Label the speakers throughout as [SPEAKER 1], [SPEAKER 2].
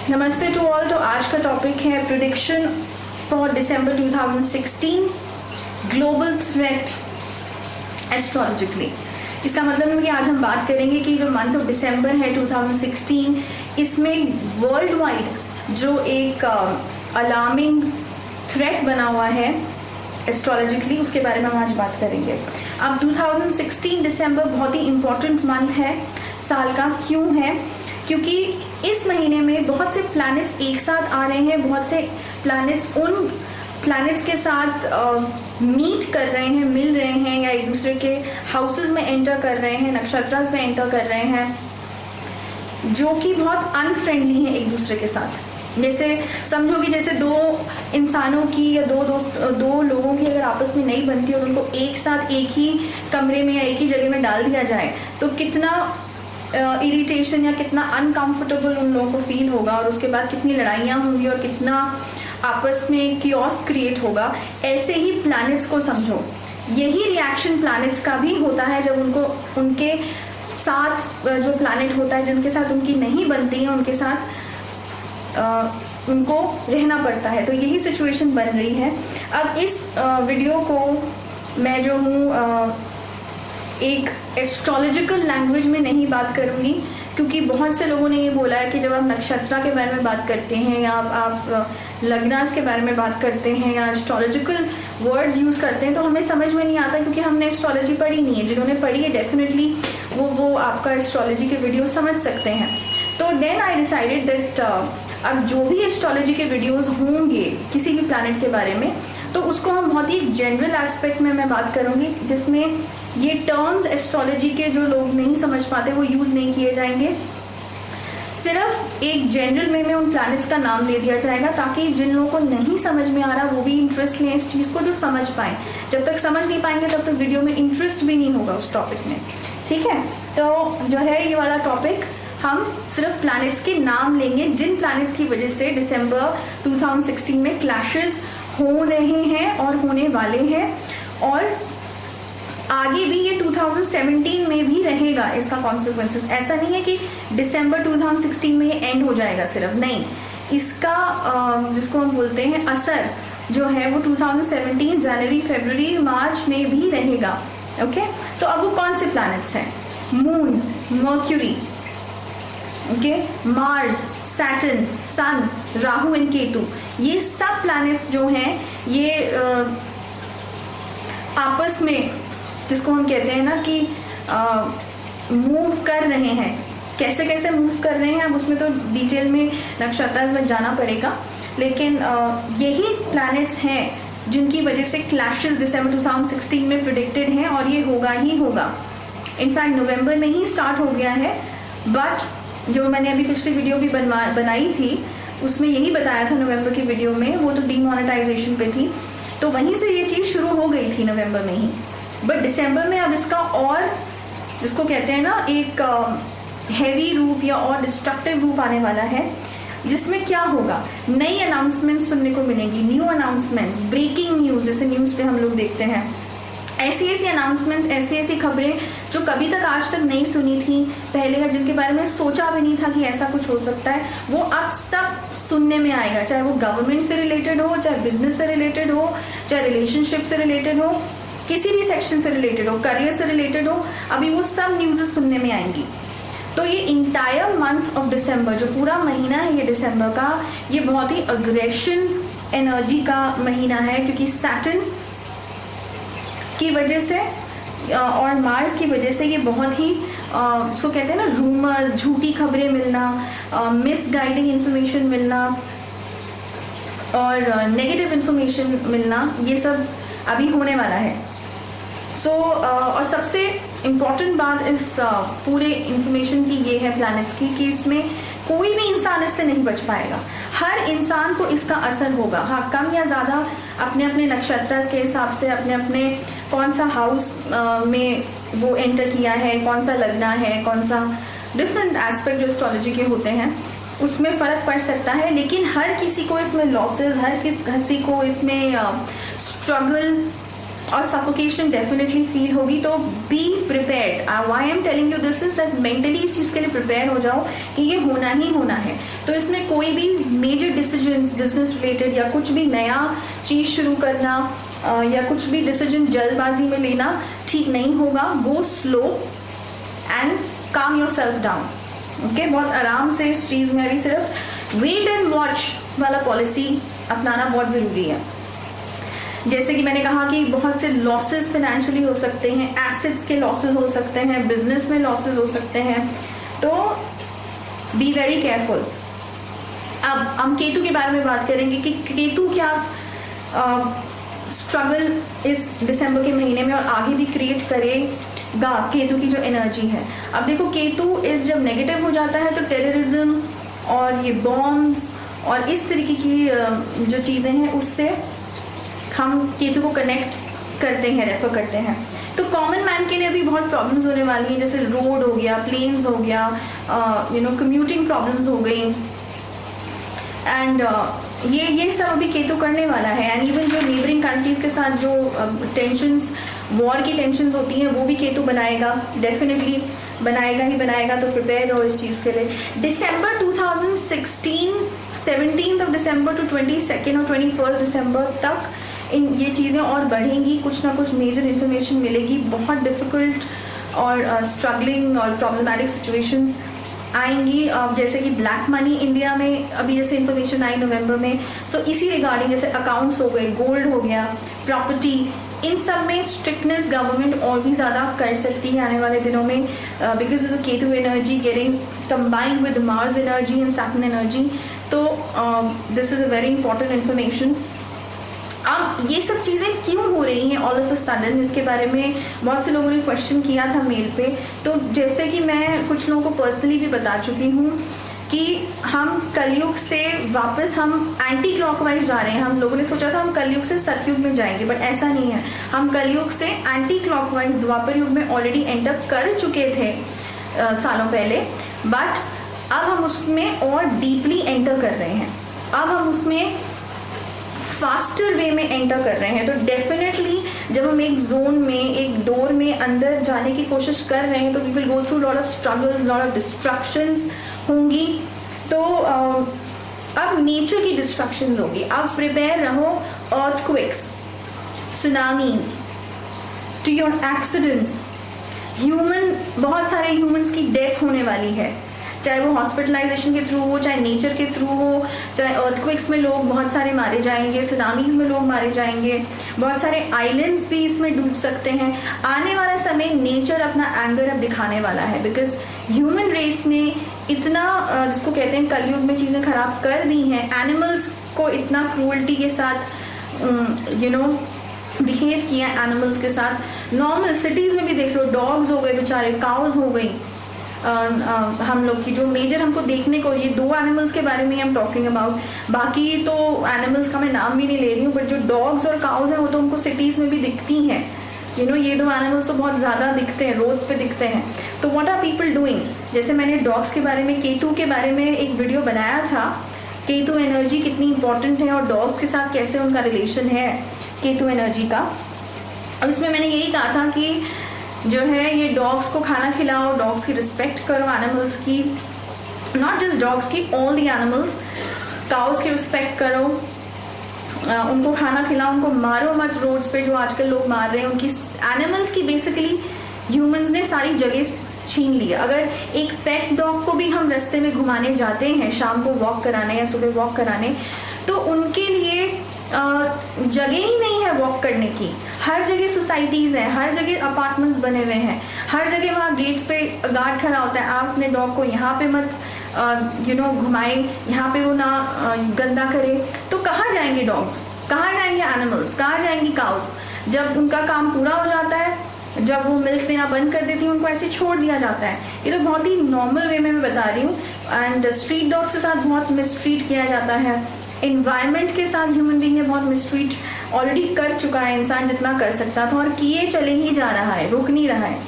[SPEAKER 1] नमस्ते to all. तो आज का टॉपिक है prediction for December 2016 global threat astrologically. इसका मतलब है कि आज हम बात करेंगे कि जो मंथ ऑफ दिसंबर है 2016, इसमें वर्ल्ड वाइड जो एक अलार्मिंग थ्रेट बना हुआ है एस्ट्रोलॉजिकली, उसके बारे में हम आज बात करेंगे। अब 2016 दिसंबर बहुत ही इम्पॉर्टेंट मंथ है साल का। क्यों है? क्योंकि इस महीने में बहुत से प्लैनेट्स एक साथ आ रहे हैं, बहुत से प्लैनेट्स उन प्लैनेट्स के साथ मीट कर रहे हैं, मिल रहे हैं, या एक दूसरे के हाउसेस में एंटर कर रहे हैं, नक्षत्रास में एंटर कर रहे हैं, जो कि बहुत अनफ्रेंडली हैं एक दूसरे के साथ। जैसे समझो कि जैसे दो इंसानों की या दो लोगों की अगर आपस में नहीं बनती और उनको एक साथ एक ही कमरे में या एक ही जगह में डाल दिया जाए तो कितना इरिटेशन या कितना अनकंफर्टेबल उन लोगों को फील होगा, और उसके बाद कितनी लड़ाइयाँ होंगी और कितना आपस में कियोस क्रिएट होगा। ऐसे ही प्लैनेट्स को समझो, यही रिएक्शन प्लैनेट्स का भी होता है जब उनको उनके साथ जो प्लैनेट होता है जिनके साथ उनकी नहीं बनती है उनके साथ उनको रहना पड़ता है। तो यही सिचुएशन बन रही है। अब इस वीडियो को मैं जो हूँ एक एस्ट्रोलॉजिकल लैंग्वेज में नहीं बात करूँगी, क्योंकि बहुत से लोगों ने ये बोला है कि जब आप नक्षत्र के बारे में बात करते हैं या आप लग्नास के बारे में बात करते हैं या एस्ट्रोलॉजिकल वर्ड्स यूज़ करते हैं तो हमें समझ में नहीं आता, क्योंकि हमने एस्ट्रोलॉजी पढ़ी नहीं है। जिन्होंने पढ़ी है डेफिनेटली वो आपका एस्ट्रोलॉजी के वीडियो समझ सकते हैं। तो देन आई डिसाइडेड दैट अब जो भी एस्ट्रोलॉजी के वीडियोस होंगे किसी भी प्लैनेट के बारे में, तो उसको हम बहुत ही जनरल एस्पेक्ट में मैं बात करूँगी, जिसमें ये टर्म्स एस्ट्रोलॉजी के जो लोग नहीं समझ पाते वो यूज़ नहीं किए जाएंगे। सिर्फ एक जनरल वे में उन प्लैनेट्स का नाम ले दिया जाएगा, ताकि जिन लोगों को नहीं समझ में आ रहा वो भी इंटरेस्ट लें इस चीज़ को, जो समझ पाएँ। जब तक समझ नहीं पाएंगे तब तक वीडियो में इंटरेस्ट भी नहीं होगा उस टॉपिक में, ठीक है। तो जो है ये वाला टॉपिक हम सिर्फ प्लैनेट्स के नाम लेंगे, जिन प्लैनेट्स की वजह से दिसंबर 2016 में क्लैशेस हो रहे हैं और होने वाले हैं, और आगे भी ये 2017 में भी रहेगा इसका कॉन्सिक्वेंसेस। ऐसा नहीं है कि दिसंबर 2016 में ये एंड हो जाएगा सिर्फ, नहीं, इसका जिसको हम बोलते हैं असर जो है वो 2017 जनवरी, फरवरी, मार्च में भी रहेगा। ओके, तो अब वो कौन से प्लैनेट्स हैं? Moon, Mercury, okay, Mars, Saturn, sun, Rahu and Ketu, ये सब प्लैनेट्स जो हैं ये आपस में, जिसको हम कहते हैं ना कि मूव कर रहे हैं। कैसे कैसे मूव कर रहे हैं अब उसमें तो डिटेल में नक्षत्र में जाना पड़ेगा, लेकिन यही प्लैनेट्स हैं जिनकी वजह से क्लैशेस दिसंबर 2016 में प्रिडिक्टेड हैं, और ये होगा ही होगा। इनफैक्ट नवंबर में ही स्टार्ट हो गया है, बट जो मैंने अभी पिछली वीडियो भी बनाई थी उसमें यही बताया था नवंबर की वीडियो में, वो तो डीमोनेटाइजेशन पे थी, तो वहीं से ये चीज़ शुरू हो गई थी नवंबर में ही। बट दिसंबर में अब इसका और, जिसको कहते हैं ना, एक हैवी रूप या और डिस्ट्रक्टिव रूप आने वाला है, जिसमें क्या होगा, नई अनाउंसमेंट्स सुनने को मिलेंगी, न्यू अनाउंसमेंट्स, ब्रेकिंग न्यूज़, जैसे न्यूज़ पे हम लोग देखते हैं, ऐसी ऐसी अनाउंसमेंट्स, ऐसी ऐसी खबरें जो कभी तक आज तक नहीं सुनी थी पहले, का जिनके बारे में सोचा भी नहीं था कि ऐसा कुछ हो सकता है, वो अब सब सुनने में आएगा। चाहे वो गवर्नमेंट से रिलेटेड हो, चाहे बिजनेस से रिलेटेड हो, चाहे रिलेशनशिप से रिलेटेड हो, किसी भी सेक्शन से रिलेटेड हो, करियर से रिलेटेड हो, अभी वो सब न्यूज़ सुनने में आएंगी। तो ये इंटायर मंथ ऑफ दिसंबर, जो पूरा महीना है ये दिसंबर का, ये बहुत ही अग्रेशन एनर्जी का महीना है, क्योंकि सैटर्न की वजह से और मार्स की वजह से ये बहुत ही सो कहते हैं ना, रूमर्स, झूठी खबरें मिलना, मिसगाइडिंग इन्फॉर्मेशन मिलना और नेगेटिव इन्फॉर्मेशन मिलना, ये सब अभी होने वाला है। और सबसे इम्पॉर्टेंट बात इस पूरे इन्फॉर्मेशन की ये है प्लैनेट्स की, कि इसमें कोई भी इंसान इससे नहीं बच पाएगा। हर इंसान को इसका असर होगा, हाँ, कम या ज़्यादा, अपने अपने नक्षत्र के हिसाब से, अपने अपने कौन सा हाउस में वो एंटर किया है, कौन सा लगना है, कौन सा डिफरेंट एस्पेक्ट जो एस्ट्रोलॉजी के होते हैं, उसमें फ़र्क पड़ सकता है। लेकिन हर किसी को इसमें लॉसेस, हर किसी को इसमें स्ट्रगल और सफोकेशन डेफिनेटली फील होगी। तो be prepared. Why I am telling you this is that mentally इस चीज़ के लिए प्रिपेयर हो जाओ कि ये होना ही होना है। तो इसमें कोई भी मेजर डिसीजंस बिजनेस रिलेटेड या कुछ भी नया चीज़ शुरू करना या कुछ भी डिसीजन जल्दबाजी में लेना ठीक नहीं होगा। गो स्लो एंड काम योर सेल्फ डाउन। ओके, बहुत आराम से इस चीज़ में अभी सिर्फ वेट एंड वॉच वाला पॉलिसी अपनाना बहुत ज़रूरी है। जैसे कि मैंने कहा कि बहुत से लॉसेस फाइनेंशियली हो सकते हैं, एसेट्स के लॉसेस हो सकते हैं, बिजनेस में लॉसेस हो सकते हैं, तो बी वेरी केयरफुल। अब हम केतु के बारे में बात करेंगे कि केतु क्या स्ट्रगल इस दिसंबर के महीने में और आगे भी क्रिएट करेगा, केतु की जो एनर्जी है। अब देखो, केतु इस जब नेगेटिव हो जाता है तो टेररिज्म और ये बॉम्ब्स और इस तरीके की जो चीज़ें हैं उससे हम केतु को कनेक्ट करते हैं, रेफर करते हैं। तो कॉमन मैन के लिए भी बहुत प्रॉब्लम्स होने वाली हैं, जैसे रोड हो गया, प्लेन्स हो गया, कम्यूटिंग प्रॉब्लम्स हो गई, एंड ये सब अभी केतु करने वाला है। एंड इवन जो नेबरिंग कंट्रीज के साथ जो टेंशंस, वॉर की टेंशंस होती हैं, वो भी केतु बनाएगा, डेफिनेटली बनाएगा ही बनाएगा। तो प्रिपेयर रहो इस चीज़ के लिए। दिसंबर 2016, 17 ऑफ दिसंबर टू 22 और 21 दिसंबर तक ये चीज़ें और बढ़ेंगी, कुछ ना कुछ मेजर इन्फॉर्मेशन मिलेगी, बहुत डिफ़िकल्ट और स्ट्रगलिंग और प्रॉब्लमैटिक सिचुएशंस आएंगी। जैसे कि ब्लैक मनी इंडिया में अभी जैसे इन्फॉर्मेशन आई नवंबर में, सो इसी रिगार्डिंग जैसे अकाउंट्स हो गए, गोल्ड हो गया, प्रॉपर्टी, इन सब में स्ट्रिक्टनेस गवर्नमेंट और भी ज़्यादा कर सकती है आने वाले दिनों में, because of the Ketu energy getting combined with Mars energy and Saturn energy. तो this is a very important information. अब ये सब चीज़ें क्यों हो रही हैं ऑल ऑफ अ सडन, इसके बारे में बहुत से लोगों ने क्वेश्चन किया था मेल पे। तो जैसे कि मैं कुछ लोगों को पर्सनली भी बता चुकी हूँ कि हम कलयुग से वापस हम एंटी क्लॉकवाइज जा रहे हैं। हम लोगों ने सोचा था हम कलयुग से सतयुग में जाएंगे, बट ऐसा नहीं है। हम कलयुग से एंटी क्लॉकवाइज द्वापर युग में ऑलरेडी एंटर कर चुके थे सालों पहले, बट अब हम उसमें और डीपली एंटर कर रहे हैं। अब हम उसमें फास्टर वे में एंटर कर रहे हैं। तो डेफिनेटली जब हम एक जोन में, एक डोर में अंदर जाने की कोशिश कर रहे हैं तो we will go through lot of struggles, lot of destructions होंगी। तो अब नेचर की डिस्ट्रक्शंस होगी। अब प्रिपेयर रहो earthquakes, tsunamis, to your accidents, बहुत सारे ह्यूमंस की डेथ होने वाली है, चाहे वो हॉस्पिटलाइजेशन के थ्रू हो, चाहे नेचर के थ्रू हो, चाहे अर्थक्वेक्स में लोग बहुत सारे मारे जाएंगे, सुनामीज में लोग मारे जाएंगे, बहुत सारे आइलैंड्स भी इसमें डूब सकते हैं। आने वाला समय नेचर अपना एंगर अब दिखाने वाला है, बिकॉज ह्यूमन रेस ने इतना जिसको कहते हैं कलयुग में चीज़ें खराब कर दी हैं। एनिमल्स को इतना क्रूअल्टी के साथ बिहेव किया एनिमल्स के साथ। नॉर्मल सिटीज़ में भी देख लो, डॉग्स हो गए बेचारे, काउज हो गई। हम लोग की जो मेजर हमको देखने को, ये 2 एनिमल्स के बारे में हम टॉकिंग अबाउट, बाकी तो एनिमल्स का मैं नाम भी नहीं ले रही हूँ, बट जो डॉग्स और काउज हैं वो तो उनको सिटीज़ में भी दिखती हैं। ये 2 एनिमल्स तो बहुत ज़्यादा दिखते हैं, रोड्स पे दिखते हैं। तो व्हाट आर पीपल डूइंग? जैसे मैंने डॉग्स के बारे में, केतु के बारे में एक वीडियो बनाया था, केतु एनर्जी कितनी इंपॉर्टेंट है और डॉग्स के साथ कैसे उनका रिलेशन है केतु एनर्जी का। और उसमें मैंने यही कहा था कि जो है ये डॉग्स को खाना खिलाओ, डॉग्स की रिस्पेक्ट करो, एनिमल्स की, नॉट जस्ट डॉग्स की, ऑल द एनिमल्स। काउस की रिस्पेक्ट करो, उनको खाना खिलाओ, उनको मारो मत रोड्स पे जो आजकल लोग मार रहे हैं। उनकी एनिमल्स की बेसिकली ह्यूमंस ने सारी जगह छीन लिया। अगर एक पेट डॉग को भी हम रास्ते में घुमाने जाते हैं, शाम को वॉक कराने या सुबह वॉक कराने, तो उनके लिए जगह ही नहीं है वॉक करने की। हर जगह सोसाइटीज़ हैं, हर जगह अपार्टमेंट्स बने हुए हैं, हर जगह वहाँ गेट पे गार्ड खड़ा होता है, आप अपने डॉग को यहाँ पे मत घुमाए, यहाँ पे वो ना गंदा करे। तो कहाँ जाएंगे डॉग्स, कहाँ जाएंगे एनिमल्स, कहाँ जाएंगी काउस? जब उनका काम पूरा हो जाता है, जब वो मिल्क देना बंद कर देती है, उनको ऐसे छोड़ दिया जाता है। ये तो बहुत ही नॉर्मल वे में मैं बता रही हूँ। एंड स्ट्रीट डॉग्स के साथ बहुत मिसट्रीट किया जाता है। इन्वायरमेंट के साथ ह्यूमन बीइंग ने बहुत मिसट्रीट ऑलरेडी कर चुका है इंसान, जितना कर सकता था, और किए चले ही जा रहा है, रुक नहीं रहा है।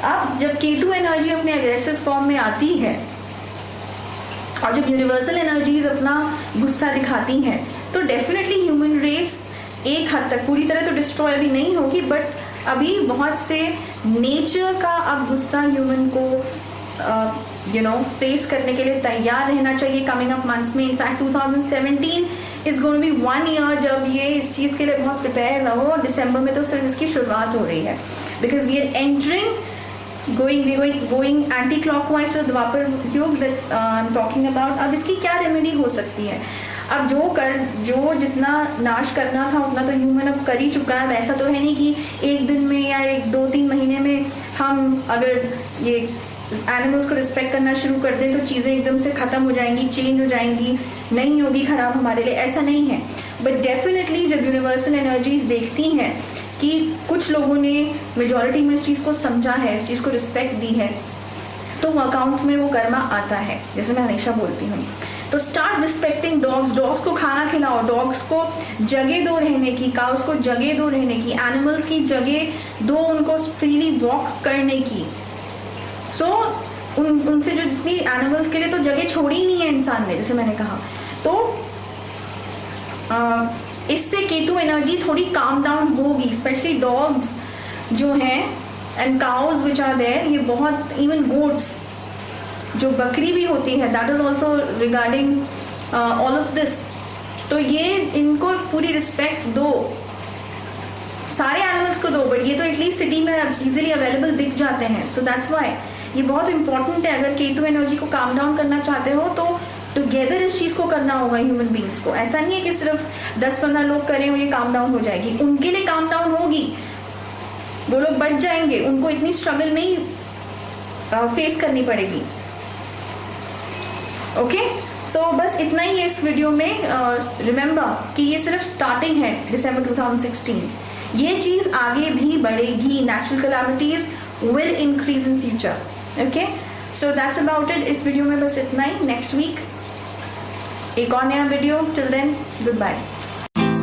[SPEAKER 1] अब जब केतु एनर्जी अपने एग्रेसिव फॉर्म में आती है और जब यूनिवर्सल एनर्जीज अपना गुस्सा दिखाती हैं, तो डेफिनेटली ह्यूमन रेस एक हद तक, पूरी तरह तो डिस्ट्रॉय अभी नहीं होगी, बट अभी बहुत से नेचर का अब गुस्सा ह्यूमन को फेस करने के लिए तैयार रहना चाहिए कमिंग अप मंथ्स में। In fact 2017 is going to be 1 year जब ये इस चीज़ के लिए बहुत प्रिपेयर रहो, और दिसंबर में तो सिर्फ इसकी शुरुआत हो रही है, because we are entering going anti clockwise to Dwapar Yug that I am talking about. अब इसकी क्या रेमेडी हो सकती है? अब जो जितना नाश करना था उतना तो ह्यूमन अब कर ही चुका है। ऐसा तो है नहीं कि एक दिन में या 1-2-3 महीने में हम अगर ये एनिमल्स को रिस्पेक्ट करना शुरू कर दें तो चीज़ें एकदम से ख़त्म हो जाएंगी, चेंज हो जाएंगी, नहीं होगी ख़राब हमारे लिए, ऐसा नहीं है। बट डेफिनेटली जब यूनिवर्सल एनर्जीज देखती हैं कि कुछ लोगों ने मेजॉरिटी में इस चीज़ को समझा है, इस चीज़ को रिस्पेक्ट दी है, तो अकाउंट में वो कर्मा आता है, जैसे मैं हमेशा बोलती हूँ। तो स्टार्ट रिस्पेक्टिंग डॉग्स। डॉग्स को खाना खिलाओ, डॉग्स को जगह दो रहने की, काउस को जगह दो रहने की, एनिमल्स की जगह दो उनको फ्रीली वॉक करने की। उनसे जो जितनी एनिमल्स के लिए तो जगह छोड़ी ही नहीं है इंसान ने, जैसे मैंने कहा। तो इससे केतु एनर्जी थोड़ी काम डाउन होगी, स्पेशली डॉग्स जो हैं and cows which are there, ये बहुत, इवन गोट्स, जो बकरी भी होती है, that is also regarding all of this. तो ये इनको पूरी रिस्पेक्ट दो, सारे एनिमल्स को दो, बट ये तो एटलीस्ट सिटी में इजीली अवेलेबल दिख जाते हैं। सो दैट्स वाई ये बहुत इंपॉर्टेंट है। अगर केतु एनर्जी को काम डाउन करना चाहते हो तो टुगेदर इस चीज़ को करना होगा ह्यूमन बींग्स को। ऐसा नहीं है कि सिर्फ 10-15 लोग करें और ये काम डाउन हो जाएगी, उनके लिए काम डाउन होगी, वो लोग बच जाएंगे, उनको इतनी स्ट्रगल नहीं फेस करनी पड़ेगी। ओके, सो बस इतना ही है इस वीडियो में। रिमेंबर कि ये सिर्फ स्टार्टिंग है दिसंबर 2016, ये चीज़ आगे भी बढ़ेगी। Natural calamities will increase in future. Okay, so that's about it. इस वीडियो में बस इतना ही। नेक्स्ट वीक एक और नया video. Till then, good bye.